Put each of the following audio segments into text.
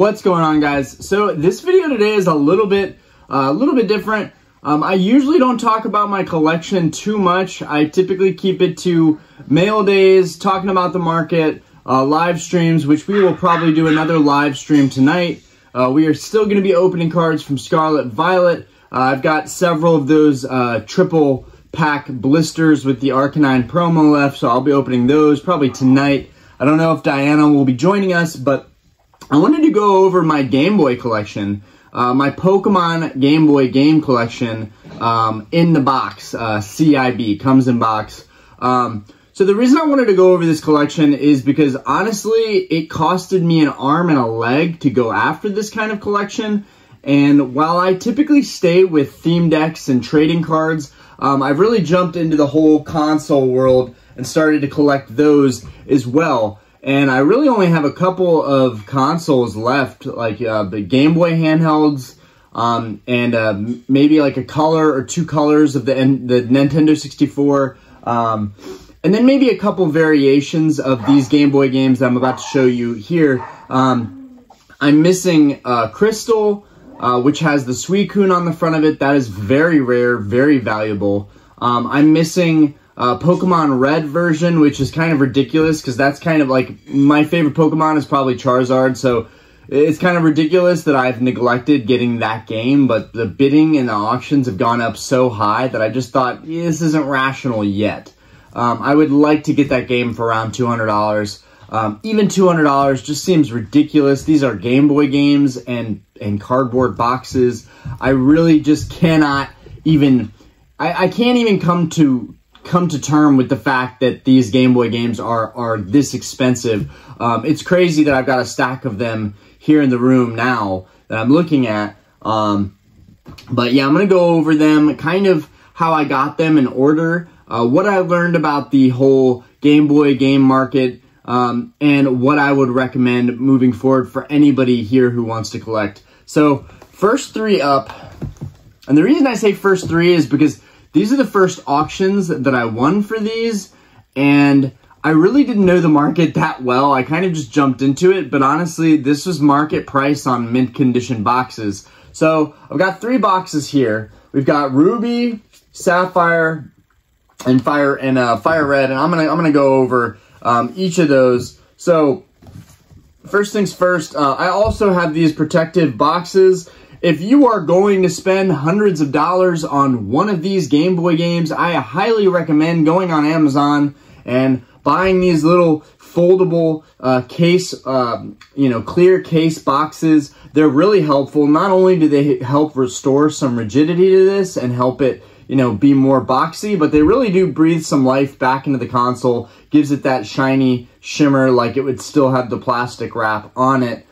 What's going on, guys? So this video today is a little bit different. I usually don't talk about my collection too much. I typically keep it to mail days, talking about the market, live streams, which we will probably do another live stream tonight. We are still going to be opening cards from Scarlet Violet. I've got several of those triple pack blisters with the Arcanine promo left, so I'll be opening those probably tonight. I don't know if Diana will be joining us, but I wanted to go over my Game Boy collection, my Pokemon Game Boy game collection in the box, CIB, comes in box. So the reason I wanted to go over this collection is because, honestly, it costed me an arm and a leg to go after this kind of collection. And while I typically stay with theme decks and trading cards, I've really jumped into the whole console world and started to collect those as well. And I really only have a couple of consoles left, like the Game Boy handhelds, and maybe like a color or two colors of the Nintendo 64, and then maybe a couple variations of these Game Boy games that I'm about to show you here. I'm missing Crystal, which has the Suicune on the front of it. That is very rare, very valuable. I'm missing Pokemon Red version, which is kind of ridiculous because that's kind of like my favorite Pokemon is probably Charizard, so it's kind of ridiculous that I've neglected getting that game, but the bidding and the auctions have gone up so high that I just thought, this isn't rational yet. I would like to get that game for around $200. Even $200 just seems ridiculous. These are Game Boy games and cardboard boxes. I really just cannot even, I can't even come to term with the fact that these Game Boy games are this expensive. It's crazy that I've got a stack of them here in the room now that I'm looking at. But yeah, I'm going to go over them, kind of how I got them in order, what I learned about the whole Game Boy game market, and what I would recommend moving forward for anybody here who wants to collect. So, first three up, and the reason I say first three is because these are the first auctions that I won for these, and I really didn't know the market that well. I kind of just jumped into it, but honestly, this was market price on mint condition boxes. So, I've got three boxes here. We've got Ruby, Sapphire, and Fire Red, and I'm gonna go over each of those. So, first things first, I also have these protective boxes. If you are going to spend hundreds of dollars on one of these Game Boy games, I highly recommend going on Amazon and buying these little foldable case, clear case boxes. They're really helpful. Not only do they help restore some rigidity to this and help it, be more boxy, but they really do breathe some life back into the console, gives it that shiny shimmer like it would still have the plastic wrap on it.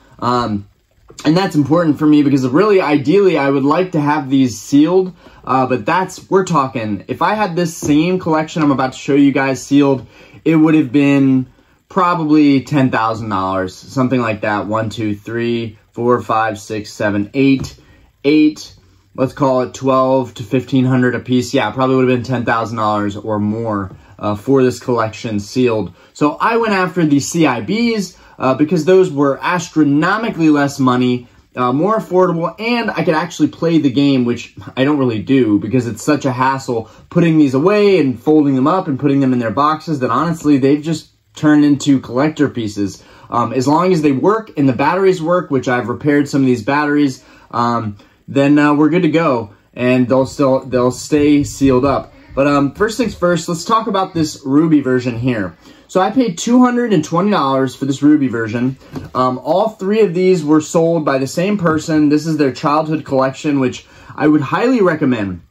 And that's important for me because really, ideally, I would like to have these sealed, but we're talking, if I had this same collection I'm about to show you guys sealed, it would have been probably $10,000, something like that. 1, 2, 3, 4, 5, 6, 7, 8. Let's call it $1,200 to $1,500 a piece. Yeah, probably would have been $10,000 or more for this collection sealed. So I went after the CIBs because those were astronomically less money, more affordable, and I could actually play the game, which I don't really do because it's such a hassle putting these away and folding them up and putting them in their boxes that honestly they've just turned into collector pieces. As long as they work and the batteries work, which I've repaired some of these batteries, then we're good to go, and they'll stay sealed up. But first things first, let's talk about this Ruby version here. So I paid $220 for this Ruby version. All three of these were sold by the same person. This is their childhood collection, which I would highly recommend.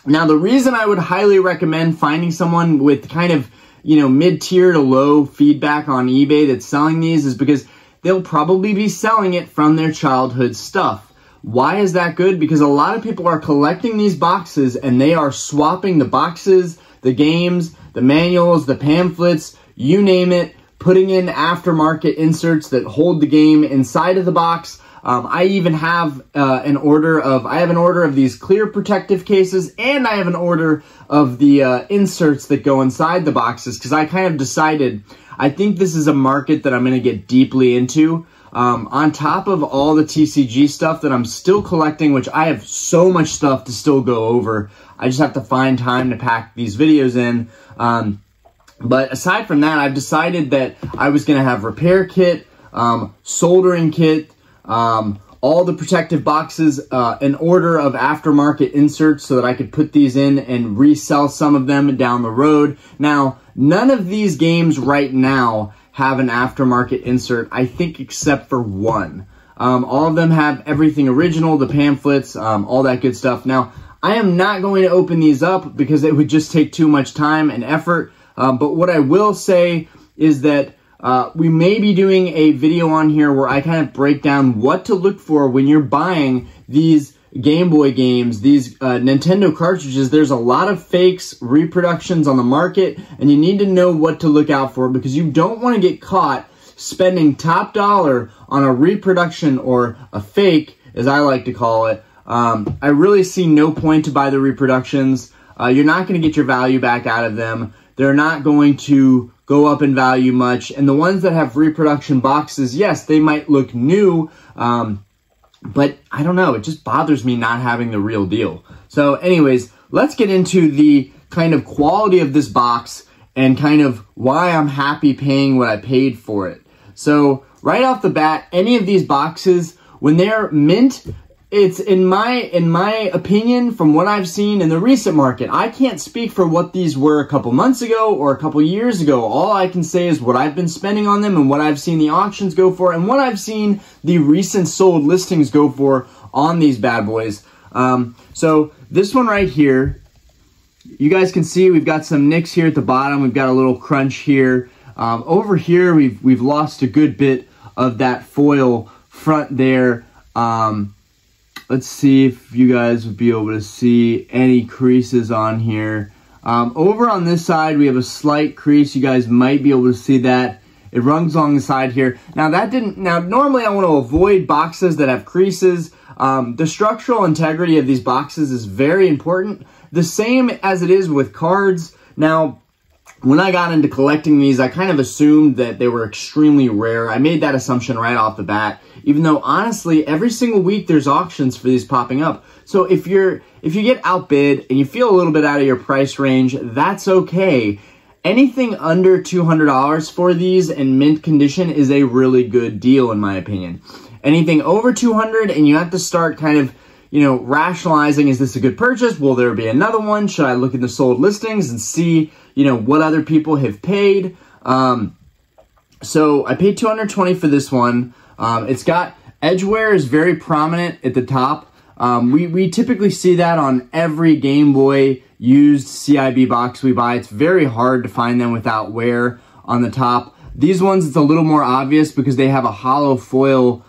Now, the reason I would highly recommend finding someone with kind of, mid-tier to low feedback on eBay that's selling these is because they'll probably be selling it from their childhood stuff. Why is that good? Because a lot of people are collecting these boxes and they are swapping the boxes, the games, the manuals, the pamphlets, you name it, putting in aftermarket inserts that hold the game inside of the box. I even have an order of these clear protective cases, and I have an order of the inserts that go inside the boxes because I kind of decided I think this is a market that I'm going to get deeply into. on top of all the TCG stuff that I'm still collecting, which I have so much stuff to still go over. I just have to find time to pack these videos in. But aside from that, I've decided that I was going to have repair kit, soldering kit, all the protective boxes, an order of aftermarket inserts so that I could put these in and resell some of them down the road. Now, none of these games right now have an aftermarket insert, I think, except for one. All of them have everything original, the pamphlets, all that good stuff. Now, I am not going to open these up because it would just take too much time and effort. But what I will say is that we may be doing a video on here where I kind of break down what to look for when you're buying these Game Boy games, these Nintendo cartridges. There's a lot of fakes, reproductions on the market, and you need to know what to look out for because you don't want to get caught spending top dollar on a reproduction or a fake, as I like to call it. I really see no point to buy the reproductions. You're not going to get your value back out of them. They're not going to go up in value much. And the ones that have reproduction boxes, yes, they might look new, but I don't know. It just bothers me not having the real deal. So anyways, let's get into the kind of quality of this box and kind of why I'm happy paying what I paid for it. So right off the bat, any of these boxes, when they're mint, it's in my opinion, from what I've seen in the recent market, I can't speak for what these were a couple months ago or a couple years ago. All I can say is what I've been spending on them and what I've seen the auctions go for and what I've seen the recent sold listings go for on these bad boys. So this one right here, you guys can see we've got some nicks here at the bottom. We've got a little crunch here. Over here, we've lost a good bit of that foil front there. Let's see if you guys would be able to see any creases on here. Over on this side, we have a slight crease. You guys might be able to see that. It runs along the side here. Now, normally I want to avoid boxes that have creases. The structural integrity of these boxes is very important. The same as it is with cards. Now, when I got into collecting these, I kind of assumed that they were extremely rare. I made that assumption right off the bat, even though honestly, every single week there's auctions for these popping up. So if you get outbid and you feel a little bit out of your price range, that's okay. Anything under $200 for these in mint condition is a really good deal in my opinion. Anything over $200 and you have to start kind of, rationalizing, is this a good purchase? Will there be another one? Should I look in the sold listings and see, what other people have paid? So I paid $220 for this one. It's got edgeware is very prominent at the top. We typically see that on every Game Boy used CIB box we buy. It's very hard to find them without wear on the top. These ones, it's a little more obvious because they have a hollow foil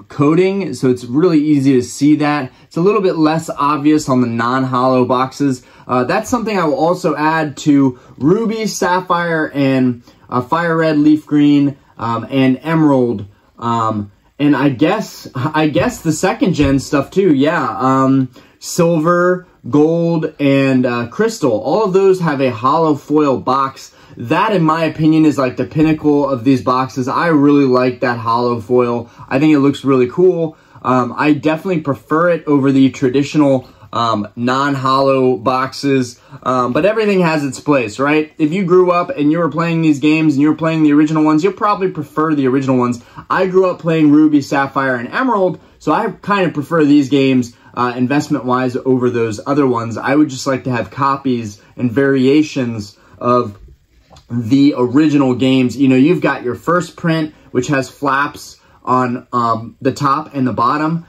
coating, so it's really easy to see that. It's a little bit less obvious on the non-hollow boxes. That's something I will also add to Ruby, Sapphire, and Fire Red, Leaf Green, and Emerald. And I guess the second gen stuff too, yeah. Silver, Gold, and Crystal. All of those have a hollow foil box. That, in my opinion, is like the pinnacle of these boxes. I really like that hollow foil. I think it looks really cool. I definitely prefer it over the traditional non-hollow boxes, but everything has its place, right? If you grew up and you were playing these games and you were playing the original ones, you'll probably prefer the original ones. I grew up playing Ruby, Sapphire, and Emerald, so I kind of prefer these games investment-wise over those other ones. I would just like to have copies and variations of the original games. You've got your first print, which has flaps on the top and the bottom.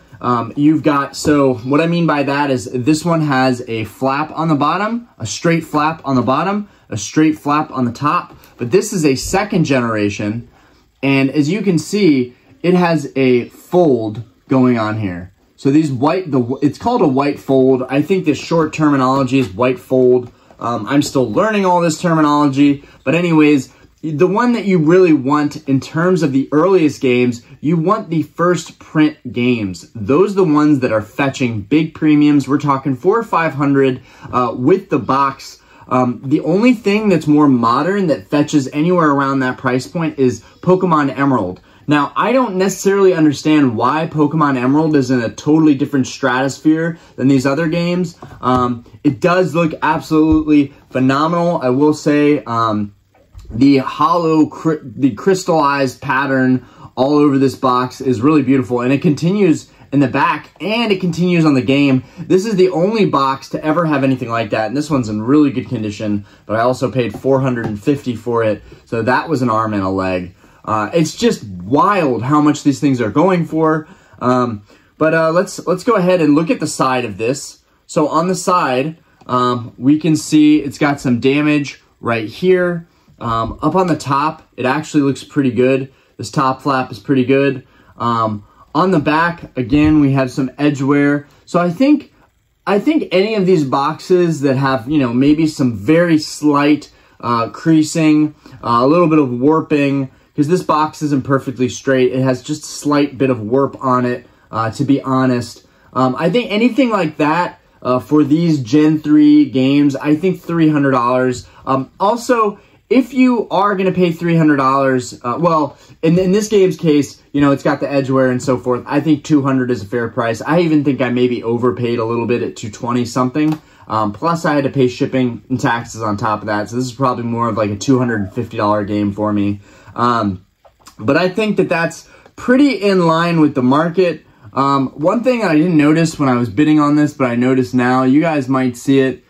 So what I mean by that is this one has a flap on the bottom, a straight flap on the bottom, a straight flap on the top. But this is a second generation, and as you can see, it has a fold going on here. So these it's called a white fold. I think the short terminology is white fold. I'm still learning all this terminology, but anyways, the one that you really want in terms of the earliest games, you want the first print games. Those are the ones that are fetching big premiums. We're talking $400 or $500 with the box. The only thing that's more modern that fetches anywhere around that price point is Pokemon Emerald. Now, I don't necessarily understand why Pokemon Emerald is in a totally different stratosphere than these other games. It does look absolutely phenomenal. I will say the crystallized pattern all over this box is really beautiful, and it continues in the back and it continues on the game. This is the only box to ever have anything like that, and this one's in really good condition, but I also paid $450 for it, so that was an arm and a leg. It's just wild how much these things are going for. Let's go ahead and look at the side of this. So on the side, we can see it's got some damage right here. Up on the top, it actually looks pretty good. This top flap is pretty good. On the back, again, we have some edge wear. So I think any of these boxes that have, you know, maybe some very slight creasing, a little bit of warping, because this box isn't perfectly straight. It has just a slight bit of warp on it, to be honest. I think anything like that for these Gen 3 games, I think $300. Also, if you are going to pay $300, well, in this game's case, you know, it's got the edge wear and so forth. I think $200 is a fair price. I even think I maybe overpaid a little bit at $220 something. Plus, I had to pay shipping and taxes on top of that. So this is probably more of like a $250 game for me. But I think that that's pretty in line with the market. One thing I didn't notice when I was bidding on this, but I noticed now, you guys might see it.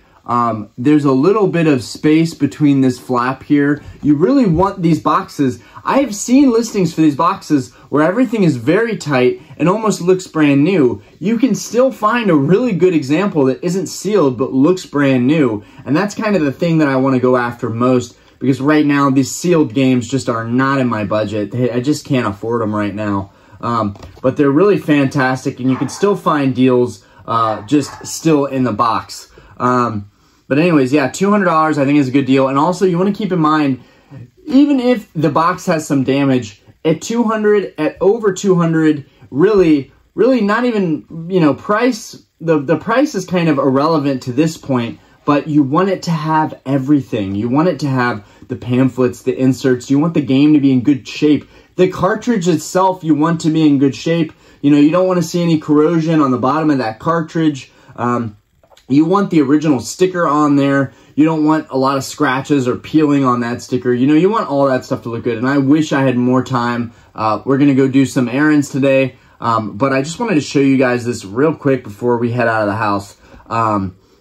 There's a little bit of space between this flap here. You really want these boxes. I have seen listings for these boxes where everything is very tight and almost looks brand new. You can still find a really good example that isn't sealed but looks brand new. And that's kind of the thing that I want to go after most, because right now these sealed games just are not in my budget. I just can't afford them right now. But they're really fantastic, and you can still find deals just still in the box. But anyways, yeah, $200 I think is a good deal. And also, you want to keep in mind, even if the box has some damage, at $200, at over $200, really not even, you know, price, the price is kind of irrelevant to this point, but you want it to have everything. You want it to have the pamphlets, the inserts. You want the game to be in good shape. The cartridge itself, you want to be in good shape. You know, you don't want to see any corrosion on the bottom of that cartridge. You want the original sticker on there. You don't want a lot of scratches or peeling on that sticker. You know, you want all that stuff to look good. And I wish I had more time. We're going to go do some errands today. But I just wanted to show you guys this real quick before we head out of the house.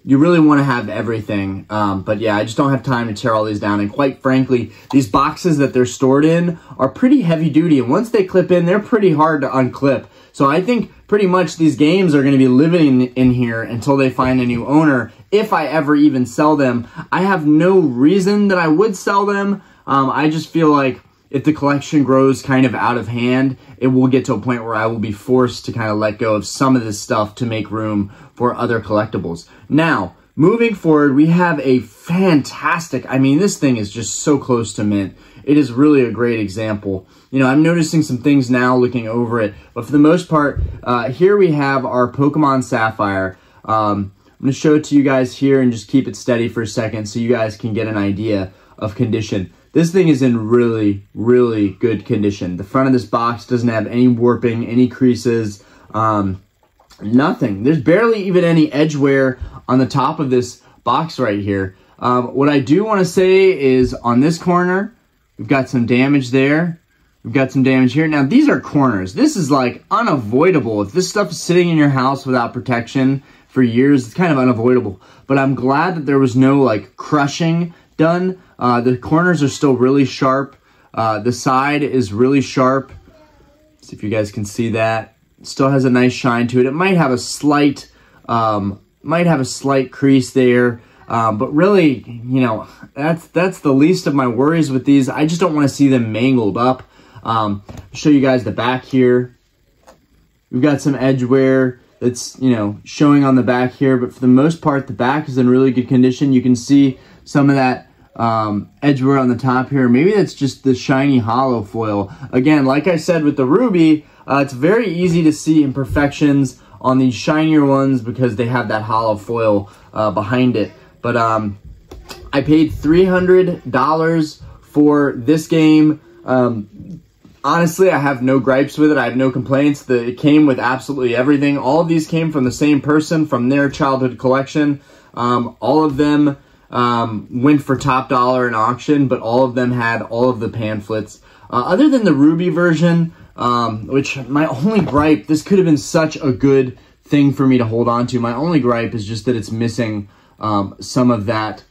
You really want to have everything. But yeah, I just don't have time to tear all these down. And quite frankly, these boxes that they're stored in are pretty heavy duty. And once they clip in, they're pretty hard to unclip. So I think pretty much these games are going to be living in here until they find a new owner, if I ever even sell them. I have no reason that I would sell them. I just feel like if the collection grows kind of out of hand, it will get to a point where I will be forced to kind of let go of some of this stuff to make room for other collectibles. Now, moving forward, we have a fantastic, I mean, this thing is just so close to mint. It is really a great example. You know, I'm noticing some things now looking over it, but for the most part, here we have our Pokemon Sapphire. I'm going to show it to you guys here and just keep it steady for a second so you guys can get an idea of condition. This thing is in really, really good condition. The front of this box doesn't have any warping, any creases, nothing. There's barely even any edge wear on the top of this box right here. What I do want to say is on this corner, we've got some damage there. We've got some damage here. Now, these are corners. This is like unavoidable. If this stuff is sitting in your house without protection for years, it's kind of unavoidable. But I'm glad that there was no like crushing done. The corners are still really sharp. The side is really sharp. Let's see if you guys can see that. It still has a nice shine to it. It might have a slight crease there. But really, you know, that's the least of my worries with these. I just don't want to see them mangled up. I'll show you guys the back here. We've got some edge wear that's, you know, showing on the back here, but for the most part, the back is in really good condition. You can see some of that edge wear on the top here. Maybe that's just the shiny hollow foil. Again, like I said with the Ruby, it's very easy to see imperfections on these shinier ones because they have that hollow foil behind it. But I paid $300 for this game. Honestly, I have no gripes with it. I have no complaints. It came with absolutely everything. All of these came from the same person, from their childhood collection. All of them went for top dollar in auction, but all of them had all of the pamphlets. Other than the Ruby version, which my only gripe, this could have been such a good thing for me to hold on to. My only gripe is just that it's missing some of that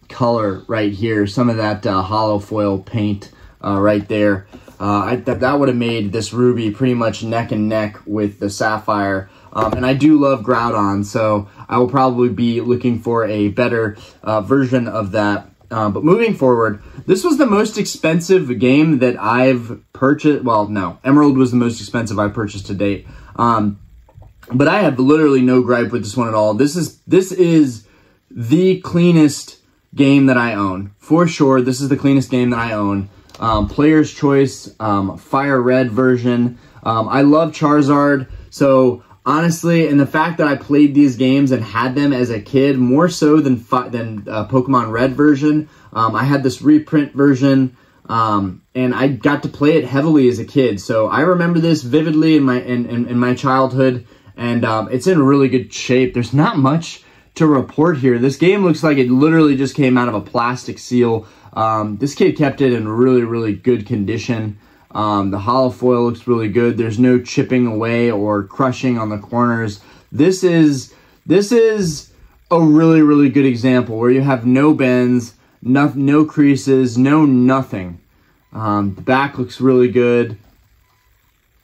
color right here, some of that hollow foil paint right there. That would have made this Ruby pretty much neck and neck with the Sapphire. And I do love Groudon, so I will probably be looking for a better version of that. But moving forward, this was the most expensive game that I've purchased. Well, no, Emerald was the most expensive I've purchased to date. But I have literally no gripe with this one at all. This is the cleanest game that I own. For sure, this is the cleanest game that I own. Player's Choice, Fire Red version. I love Charizard, so honestly, and the fact that I played these games and had them as a kid, more so than Pokemon Red version. I had this reprint version, and I got to play it heavily as a kid. So I remember this vividly in my childhood, and it's in really good shape. There's not much to report here. This game looks like it literally just came out of a plastic seal. This kid kept it in really, really good condition. The hollow foil looks really good. There's no chipping away or crushing on the corners. This is a really, really good example where you have no bends, no creases, no nothing. The back looks really good.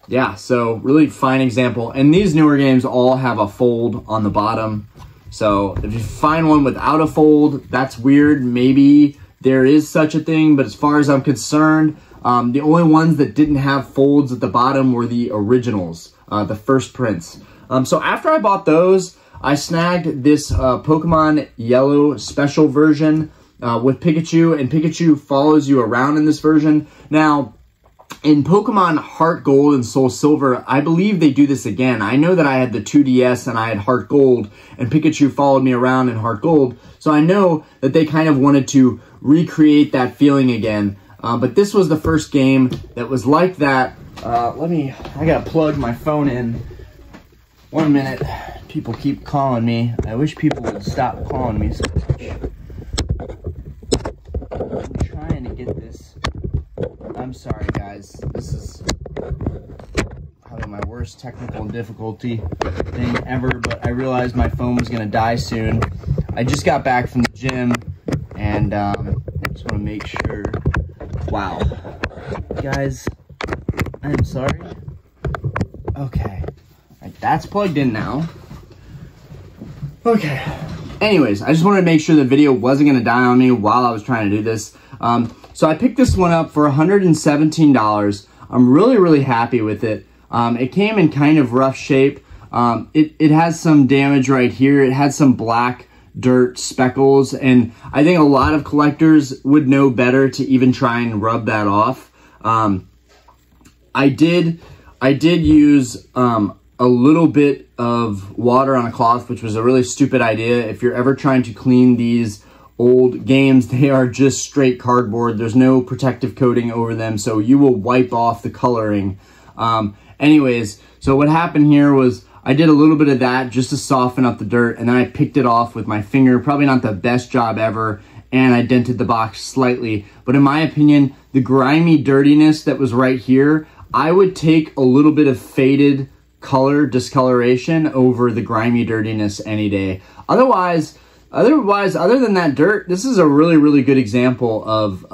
Yeah, so really fine example. And these newer games all have a fold on the bottom. So if you find one without a fold, that's weird. Maybe there is such a thing, but as far as I'm concerned, the only ones that didn't have folds at the bottom were the originals, the first prints. So after I bought those, I snagged this Pokemon Yellow special version with Pikachu, and Pikachu follows you around in this version. Now, in Pokemon Heart Gold and Soul Silver, I believe they do this again. I know that I had the 2DS and I had Heart Gold, and Pikachu followed me around in Heart Gold, so I know that they kind of wanted to recreate that feeling again. But this was the first game that was like that. I gotta plug my phone in. 1 minute. People keep calling me. I wish people would stop calling me so much. I'm trying to get this. I'm sorry, guys. This is probably my worst technical difficulty thing ever, but I realized my phone was gonna die soon. I just got back from the gym, and I just want to make sure. Wow. Guys, I'm sorry. Okay. Right, that's plugged in now. Okay. Anyways, I just wanted to make sure the video wasn't going to die on me while I was trying to do this. So I picked this one up for $117. I'm really, really happy with it. It came in kind of rough shape. It has some damage right here. It had some black dirt speckles, and I think a lot of collectors would know better to even try and rub that off. I did use a little bit of water on a cloth, which was a really stupid idea. If you're ever trying to clean these old games, they are just straight cardboard. There's no protective coating over them, so you will wipe off the coloring. Anyways, so what happened here was I did a little bit of that just to soften up the dirt, and then I picked it off with my finger. Probably not the best job ever, and I dented the box slightly. But in my opinion, the grimy dirtiness that was right here, I would take a little bit of faded color discoloration over the grimy dirtiness any day. Otherwise, other than that dirt, this is a really, really good example of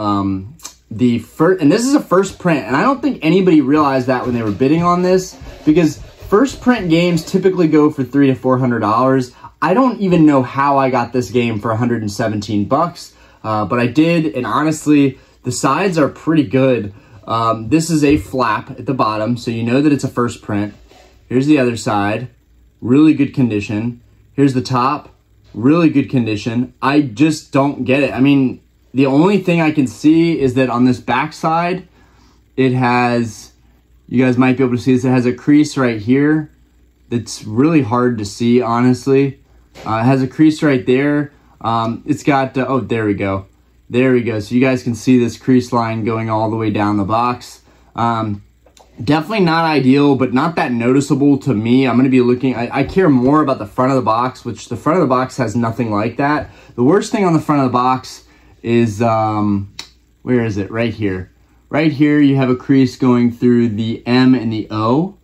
the first, and this is a first print, and I don't think anybody realized that when they were bidding on this, because first print games typically go for $300 to $400. I don't even know how I got this game for 117 bucks, but I did, and honestly, the sides are pretty good. This is a flap at the bottom, so you know that it's a first print. Here's the other side, really good condition. Here's the top, really good condition. I just don't get it. I mean, the only thing I can see is that on this back side, it has, you guys might be able to see this, it has a crease right here that's really hard to see, honestly. It has a crease right there. It's got, oh, there we go. There we go. So you guys can see this crease line going all the way down the box. Definitely not ideal, but not that noticeable to me. I'm going to be looking, I care more about the front of the box, which the front of the box has nothing like that. The worst thing on the front of the box is, where is it? Right here. Right here, you have a crease going through the M and the O.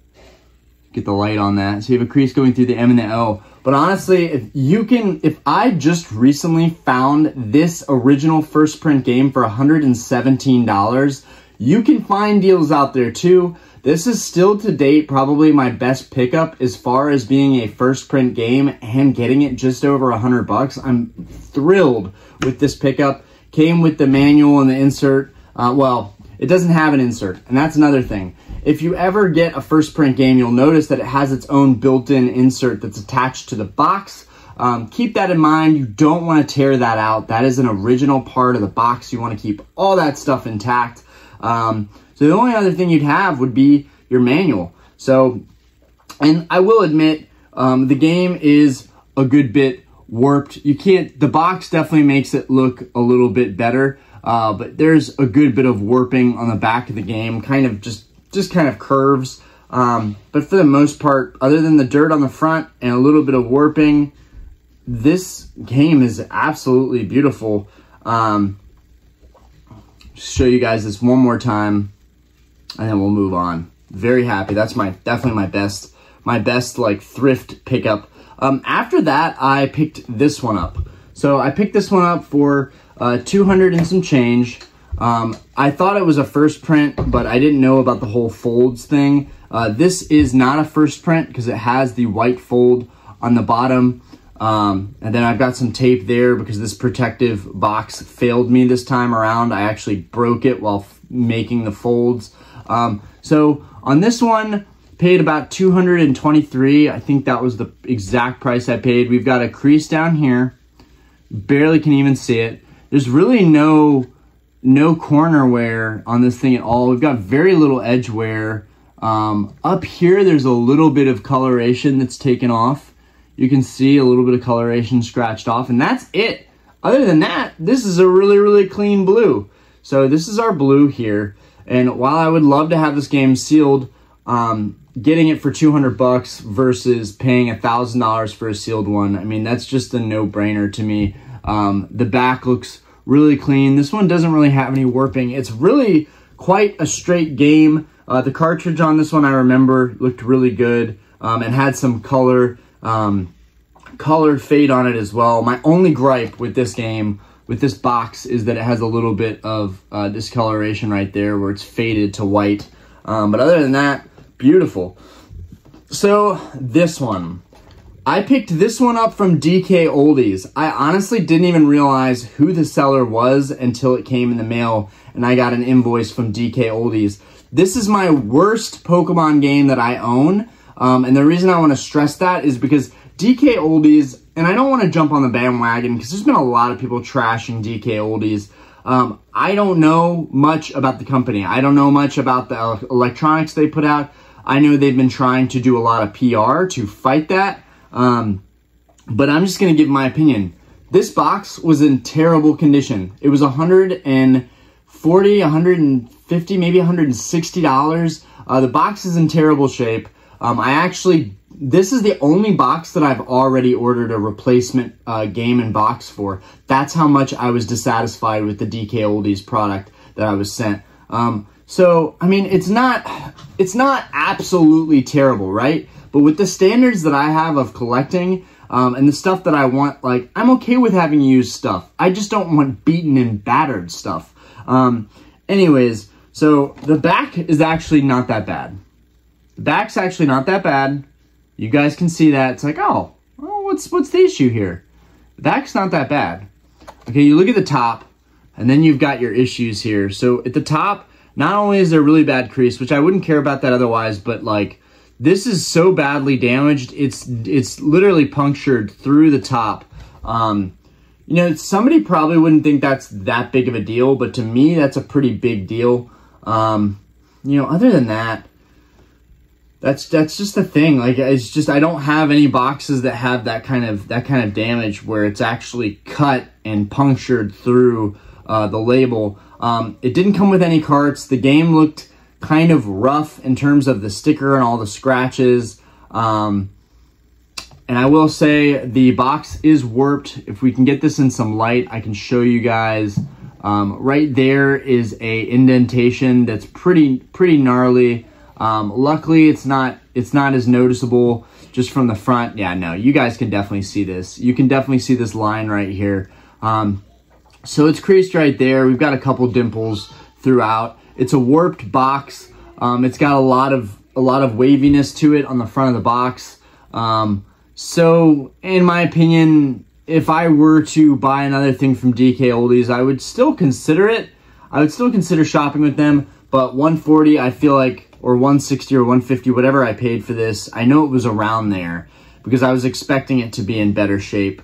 Get the light on that. So you have a crease going through the M and the O. But honestly, if I just recently found this original first print game for $117, you can find deals out there too. This is still to date probably my best pickup as far as being a first print game and getting it just over $100. I'm thrilled with this pickup. Came with the manual and the insert. Well, it doesn't have an insert, and that's another thing. If you ever get a first print game, you'll notice that it has its own built-in insert that's attached to the box. Keep that in mind. You don't want to tear that out. That is an original part of the box. You want to keep all that stuff intact. So the only other thing you'd have would be your manual. So, and I will admit, the game is a good bit warped. The box definitely makes it look a little bit better, but there's a good bit of warping on the back of the game, kind of just kind of curves. But for the most part, other than the dirt on the front and a little bit of warping, this game is absolutely beautiful. Show you guys this one more time, and then we'll move on. Very happy. That's definitely my best like thrift pickup. After that, I picked this one up. So I picked this one up for 200 and some change. I thought it was a first print, but I didn't know about the whole folds thing. This is not a first print because it has the white fold on the bottom. And then I've got some tape there because this protective box failed me this time around. I actually broke it while making the folds. So on this one, paid about $223. I think that was the exact price I paid. We've got a crease down here. Barely can even see it. There's really no corner wear on this thing at all. We've got very little edge wear. Up here, there's a little bit of coloration that's taken off. You can see a little bit of coloration scratched off, and that's it. Other than that, this is a really, really clean blue. So this is our blue here. And while I would love to have this game sealed, getting it for $200 versus paying $1,000 for a sealed one, I mean, that's just a no-brainer to me. The back looks really clean. This one doesn't really have any warping. It's really quite a straight game. The cartridge on this one, I remember, looked really good and had some colored fade on it as well. My only gripe with this game, with this box, is that it has a little bit of discoloration right there where it's faded to white. But other than that, beautiful. So this one, I picked this one up from DK Oldies. I honestly didn't even realize who the seller was until it came in the mail and I got an invoice from DK Oldies. This is my worst Pokemon game that I own. And the reason I want to stress that is because DK Oldies, and I don't want to jump on the bandwagon because there's been a lot of people trashing DK Oldies. I don't know much about the company. I don't know much about the electronics they put out. I know they've been trying to do a lot of PR to fight that. But I'm just going to give my opinion. This box was in terrible condition. It was $140, $150, maybe $160. The box is in terrible shape. This is the only box that I've already ordered a replacement game and box for. That's how much I was dissatisfied with the DK Oldies product that I was sent. So, I mean, it's not absolutely terrible, right? But with the standards that I have of collecting and the stuff that I want, like, I'm okay with having used stuff. I just don't want beaten and battered stuff. Anyways, so the back is actually not that bad. The back's actually not that bad. You guys can see that. It's like, oh, what's the issue here? The back's not that bad. Okay, you look at the top, and then you've got your issues here. So at the top, not only is there a really bad crease, which I wouldn't care about that otherwise, but like, this is so badly damaged, it's literally punctured through the top. You know, somebody probably wouldn't think that's that big of a deal, but to me, that's a pretty big deal. You know, other than that, that's just the thing. Like, it's just, I don't have any boxes that have that kind of damage where it's actually cut and punctured through the label. It didn't come with any carts. The game looked kind of rough in terms of the sticker and all the scratches. And I will say the box is warped. If we can get this in some light, I can show you guys. Right there is a indentation that's pretty gnarly. Luckily, it's not as noticeable just from the front. Yeah, no, you guys can definitely see this. You can definitely see this line right here. So it's creased right there. We've got a couple dimples throughout. It's a warped box. It's got a lot of waviness to it on the front of the box. So in my opinion, if I were to buy another thing from DK Oldies, I would still consider it. I would still consider shopping with them, but 140, I feel like, or 160 or 150, whatever I paid for this, I know it was around there because I was expecting it to be in better shape.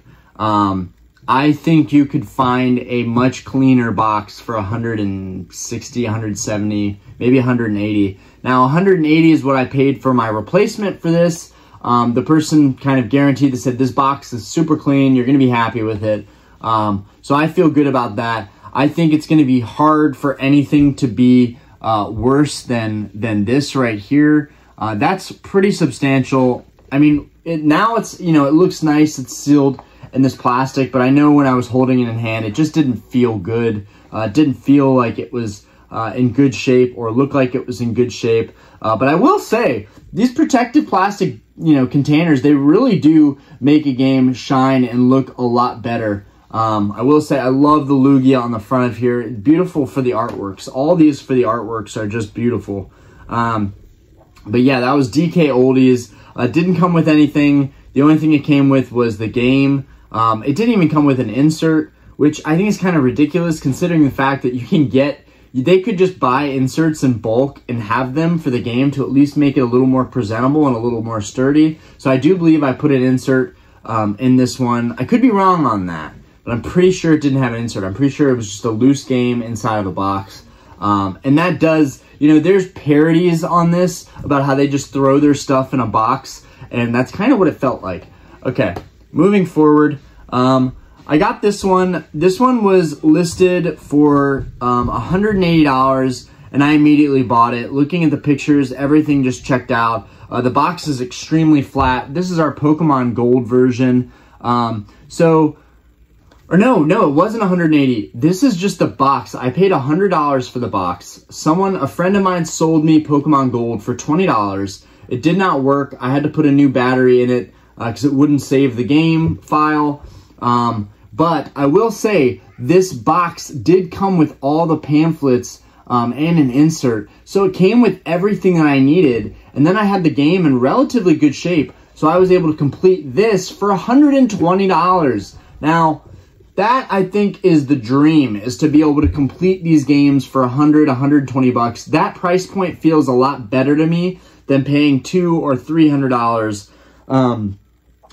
I think you could find a much cleaner box for 160, 170, maybe 180. Now, 180 is what I paid for my replacement for this. The person kind of guaranteed, they said, this box is super clean, you're going to be happy with it. So I feel good about that. I think it's going to be hard for anything to be worse than this right here. That's pretty substantial. I mean, now it's, you know, it looks nice, it's sealed in this plastic, but I know when I was holding it in hand, it just didn't feel good. It didn't feel like it was in good shape or look like it was in good shape. But I will say, these protective plastic, you know, containers, they really do make a game shine and look a lot better. I will say I love the Lugia on the front of here. It's beautiful for the artworks. All these for the artworks are just beautiful. But yeah, that was DK Oldies. Didn't come with anything. The only thing it came with was the game. It didn't even come with an insert, which I think is kind of ridiculous considering the fact that you can get, they could just buy inserts in bulk and have them for the game to at least make it a little more presentable and a little more sturdy. So I do believe I put an insert in this one. I could be wrong on that, but I'm pretty sure it didn't have an insert. I'm pretty sure it was just a loose game inside of a box. And that does, you know, there's parodies on this about how they just throw their stuff in a box, and that's kind of what it felt like. Okay, moving forward, I got this one. This one was listed for $180, and I immediately bought it. Looking at the pictures, everything just checked out. The box is extremely flat. This is our Pokemon Gold version. No, it wasn't $180. This is just the box. I paid $100 for the box. A friend of mine sold me Pokemon Gold for $20. It did not work. I had to put a new battery in it because it wouldn't save the game file. But I will say this box did come with all the pamphlets and an insert. So it came with everything that I needed. And then I had the game in relatively good shape. So I was able to complete this for $120. Now, that I think is the dream, is to be able to complete these games for $100, $120. That price point feels a lot better to me than paying $200 or $300.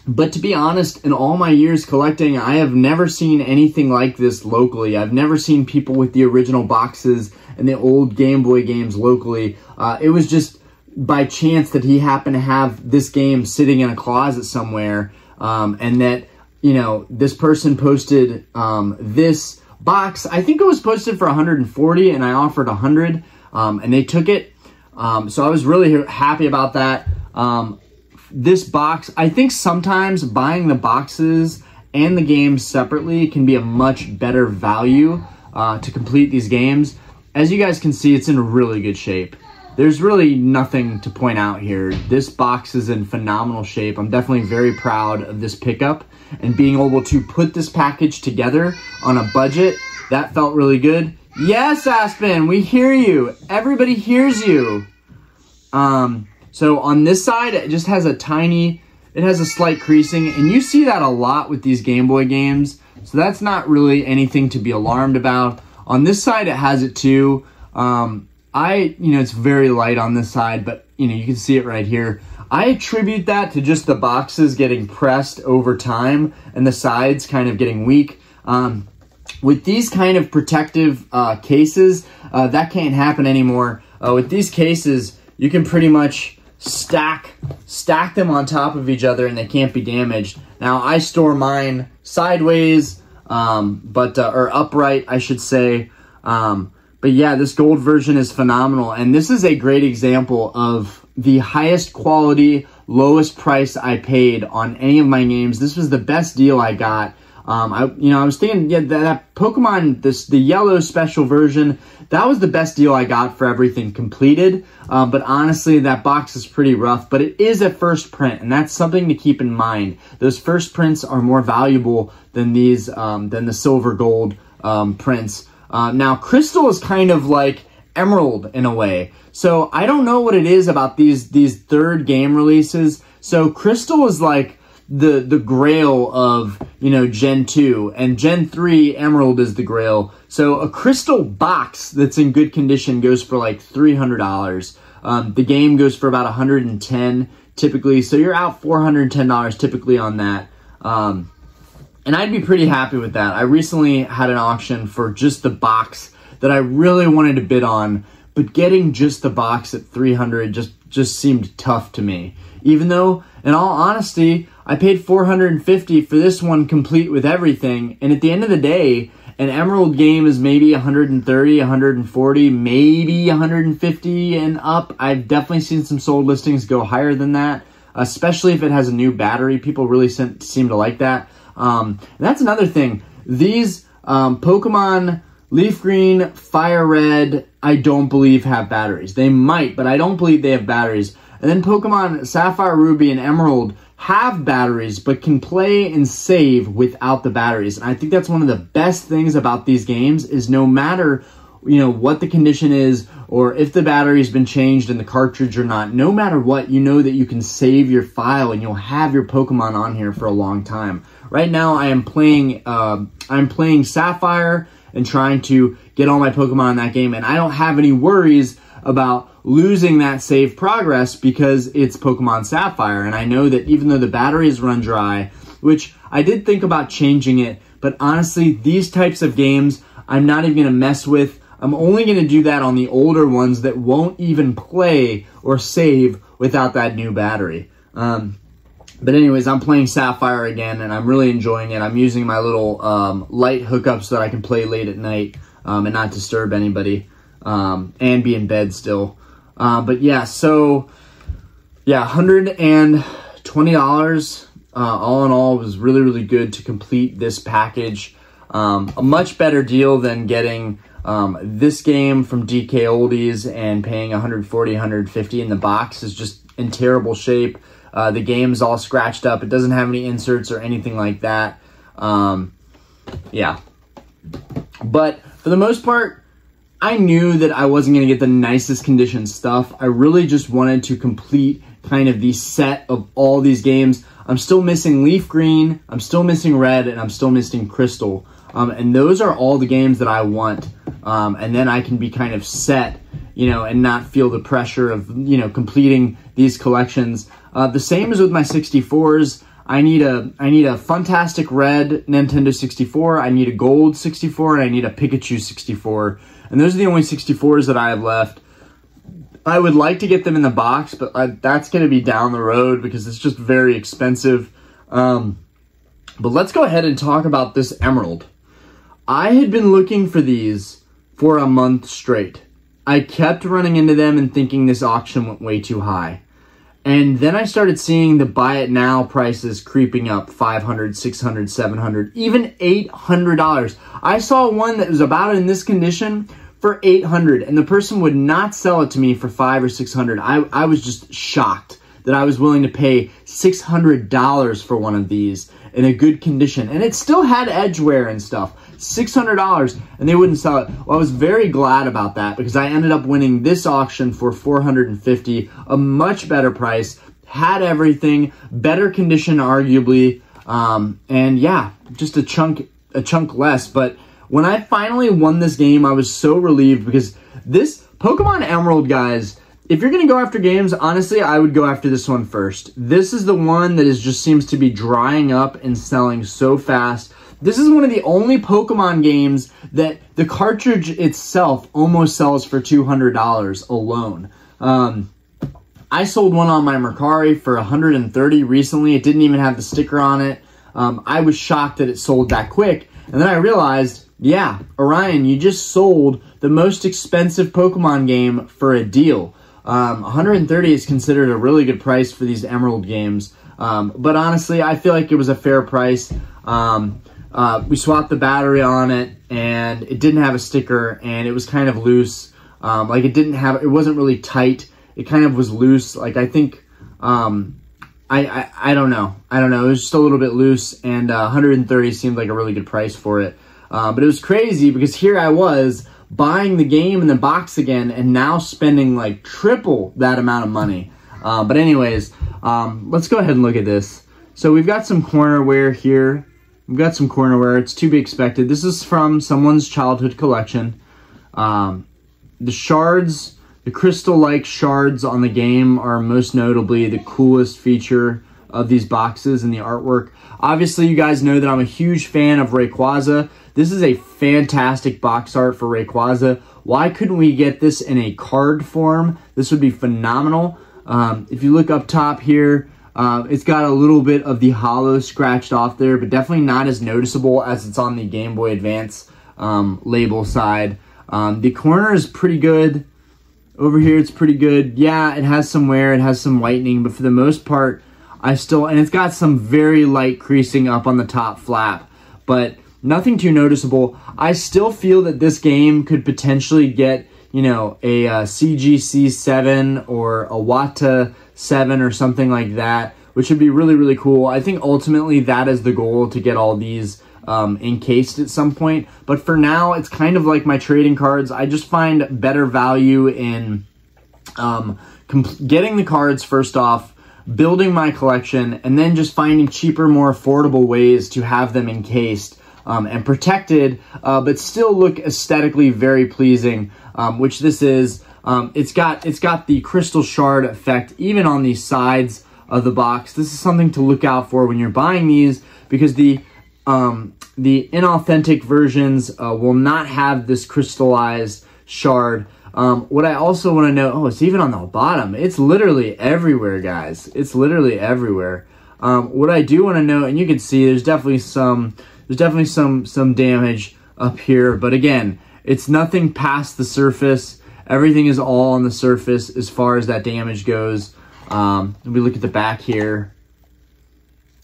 But to be honest, in all my years collecting, I have never seen anything like this locally. I've never seen people with the original boxes and the old Game Boy games locally. It was just by chance that he happened to have this game sitting in a closet somewhere, and that, you know, this person posted this box. I think it was posted for $140, and I offered $100, and they took it. So I was really happy about that. This box, I think sometimes buying the boxes and the games separately can be a much better value to complete these games. As you guys can see, it's in really good shape. There's really nothing to point out here. This box is in phenomenal shape. I'm definitely very proud of this pickup, and being able to put this package together on a budget, that felt really good. Yes, Aspen, we hear you. Everybody hears you. So on this side, it just has it has a slight creasing, and you see that a lot with these Game Boy games. So that's not really anything to be alarmed about. On this side, it has it too. It's very light on this side, but you can see it right here. I attribute that to just the boxes getting pressed over time and the sides kind of getting weak. With these kind of protective cases, that can't happen anymore. With these cases, you can pretty much stack them on top of each other and they can't be damaged. Now, I store mine sideways, or upright, I should say. But But yeah, this gold version is phenomenal. And this is a great example of the highest quality, lowest price I paid on any of my games. This was the best deal I got. I was thinking, yeah, that Pokemon, the yellow special version, that was the best deal I got for everything completed. But honestly, that box is pretty rough, but it is a first print, and that's something to keep in mind. Those first prints are more valuable than these, than the silver gold prints. Now, Crystal is kind of like Emerald in a way. So I don't know what it is about these third game releases. So Crystal is like the grail of, Gen 2, and Gen 3 Emerald is the grail. So a Crystal box that's in good condition goes for like $300. The game goes for about $110 typically. So you're out $410 typically on that. And I'd be pretty happy with that. I recently had an auction for just the box that I really wanted to bid on, but getting just the box at $300 just seemed tough to me. Even though, in all honesty, I paid $450 for this one complete with everything, and at the end of the day, an Emerald game is maybe $130, $140, maybe $150 and up. I've definitely seen some sold listings go higher than that, especially if it has a new battery. People really seem to like that. That's another thing. These Pokemon Leaf Green, Fire Red, I don't believe have batteries. They might, but I don't believe they have batteries. And then Pokemon Sapphire, Ruby, and Emerald have batteries, but can play and save without the batteries. And I think that's one of the best things about these games is no matter, what the condition is or if the battery's been changed in the cartridge or not, no matter what, you know that you can save your file and you'll have your Pokemon on here for a long time. Right now, I'm playing Sapphire and trying to get all my Pokemon in that game, and I don't have any worries about losing that save progress because it's Pokemon Sapphire, and I know that even though the batteries run dry, which I did think about changing it, but honestly, these types of games, I'm not even going to mess with. I'm only going to do that on the older ones that won't even play or save without that new battery. But anyways, I'm playing Sapphire again, and I'm really enjoying it. I'm using my little light hookup so that I can play late at night and not disturb anybody and be in bed still. But yeah, so yeah, $120 all in all was really, really good to complete this package. A much better deal than getting this game from DK Oldies and paying $140, $150 in the box. Is just in terrible shape. The game's all scratched up. It doesn't have any inserts or anything like that. Yeah. But for the most part, I knew that I wasn't going to get the nicest condition stuff. I really just wanted to complete kind of the set of all these games. I'm still missing Leaf Green, I'm still missing Red, and I'm still missing Crystal. And those are all the games that I want. And then I can be kind of set, and not feel the pressure of, completing these collections. The same as with my 64s. I need a Fantastic Red Nintendo 64, I need a Gold 64, and I need a Pikachu 64. And those are the only 64s that I have left. I would like to get them in the box, but that's going to be down the road because it's just very expensive. But let's go ahead and talk about this Emerald. I had been looking for these for a month straight. I kept running into them and thinking this auction went way too high. And then I started seeing the buy it now prices creeping up, $500, $600, $700, even $800. I saw one that was about in this condition for $800, and the person would not sell it to me for $500 or $600. I was just shocked that I was willing to pay $600 for one of these in a good condition. And it still had edge wear and stuff. $600, and they wouldn't sell it. Well, I was very glad about that because I ended up winning this auction for $450, a much better price, had everything, better condition arguably, and yeah, just a chunk less. But when I finally won this game, I was so relieved because this Pokemon Emerald, guys, if you're going to go after games, honestly, I would go after this one first. This is the one that just seems to be drying up and selling so fast. This is one of the only Pokemon games that the cartridge itself almost sells for $200 alone. I sold one on my Mercari for $130 recently. It didn't even have the sticker on it. I was shocked that it sold that quick. And then I realized, yeah, Orion, you just sold the the most expensive Pokemon game for a deal. 130 is considered a really good price for these Emerald games. But honestly, I feel like it was a fair price. We swapped the battery on it, and it didn't have a sticker, and it was kind of loose. Like it wasn't really tight. It kind of was loose. Like I think, I don't know. It was just a little bit loose, and 130 seemed like a really good price for it. But it was crazy because here I was buying the game in the box again, and now spending like triple that amount of money. But anyways, let's go ahead and look at this. So we've got some cornerware here. We've got some cornerware. It's to be expected. This is from someone's childhood collection. The shards, the crystal-like shards on the game are most notably the coolest feature of these boxes and the artwork. Obviously, you guys know that I'm a huge fan of Rayquaza. This is a fantastic box art for Rayquaza. Why couldn't we get this in a card form? This would be phenomenal. If you look up top here, it's got a little bit of the hollow scratched off there, but definitely not as noticeable as it's on the Game Boy Advance label side. The corner is pretty good. Over here, it's pretty good. Yeah, it has some wear, it has some whitening, but for the most part, and it's got some very light creasing up on the top flap, but nothing too noticeable. I still feel that this game could potentially get, you know, a CGC 7 or a Wata 7 or something like that, which would be really, really cool. I think ultimately that is the goal, to get all these encased at some point. But for now, it's kind of like my trading cards. I just find better value in getting the cards first off, building my collection, and then just finding cheaper, more affordable ways to have them encased and protected, but still look aesthetically very pleasing, which this is. It's got the crystal shard effect even on the sides of the box. This is something to look out for when you're buying these, because the inauthentic versions will not have this crystallized shard. What I also want to know, oh, it's even on the bottom. It's literally everywhere, guys. It's literally everywhere. What I do want to know, and you can see there's definitely some damage up here, but again, it's nothing past the surface. Everything is all on the surface as far as that damage goes. Let me look at the back here.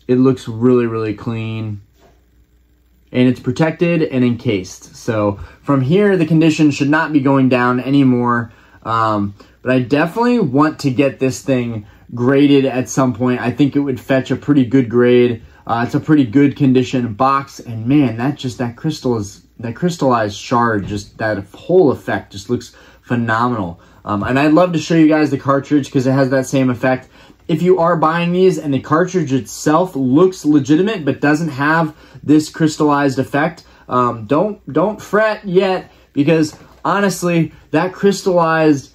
It looks really, really clean. And it's protected and encased. So from here, the condition should not be going down anymore. But I definitely want to get this thing graded at some point. I think it would fetch a pretty good grade. It's a pretty good condition box. And man, that crystallized shard, just that whole effect just looks phenomenal. And I'd love to show you guys the cartridge because it has that same effect. If you are buying these and the cartridge itself looks legitimate but doesn't have this crystallized effect, don't fret yet, because honestly, that crystallized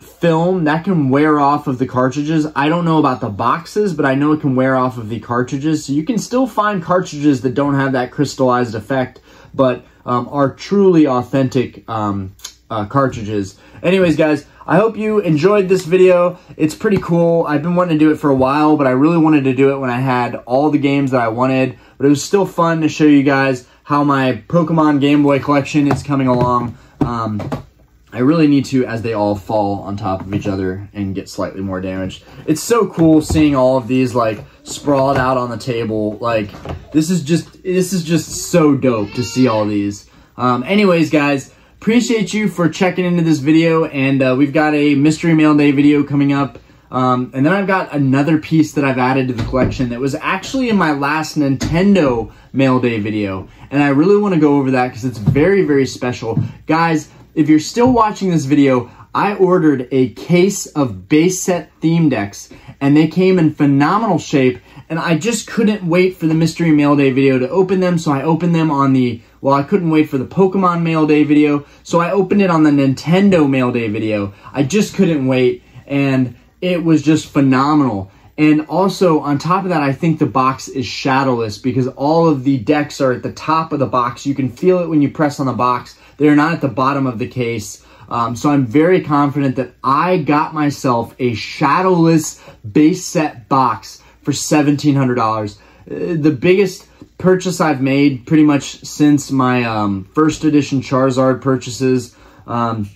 film, that can wear off of the cartridges. I don't know about the boxes, but I know it can wear off of the cartridges. So you can still find cartridges that don't have that crystallized effect, but are truly authentic cartridges. Anyways, guys, I hope you enjoyed this video. It's pretty cool. I've been wanting to do it for a while, but I really wanted to do it when I had all the games that I wanted. But it was still fun to show you guys how my Pokemon Game Boy collection is coming along. I really need to, as they all fall on top of each other and get slightly more damaged. It's so cool seeing all of these like sprawled out on the table. Like this is just so dope to see all these. Anyways, guys, appreciate you for checking into this video, and we've got a Mystery Mail Day video coming up. And then I've got another piece that I've added to the collection that was actually in my last Nintendo Mail Day video. And I really want to go over that because it's very, very special. Guys, if you're still watching this video, I ordered a case of base set theme decks, and they came in phenomenal shape, and I just couldn't wait for the Mystery Mail Day video to open them, so I opened them on the, well, I couldn't wait for the Pokemon Mail Day video, so I opened it on the Nintendo Mail Day video. I just couldn't wait, and it was just phenomenal. And also, on top of that, I think the box is shadowless because all of the decks are at the top of the box. You can feel it when you press on the box. They're not at the bottom of the case. So I'm very confident that I got myself a shadowless base set box for $1,700. The biggest purchase I've made pretty much since my first edition Charizard purchases. and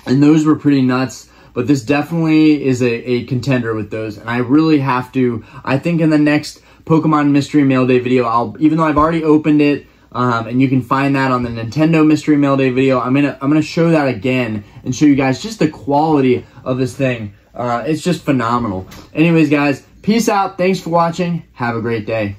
those were pretty nuts. But this definitely is a contender with those, and I really have to, I think in the next Pokemon Mystery Mail Day video, even though I've already opened it, and you can find that on the Nintendo Mystery Mail Day video, I'm gonna show that again and show you guys just the quality of this thing. It's just phenomenal. Anyways, guys, peace out. Thanks for watching. Have a great day.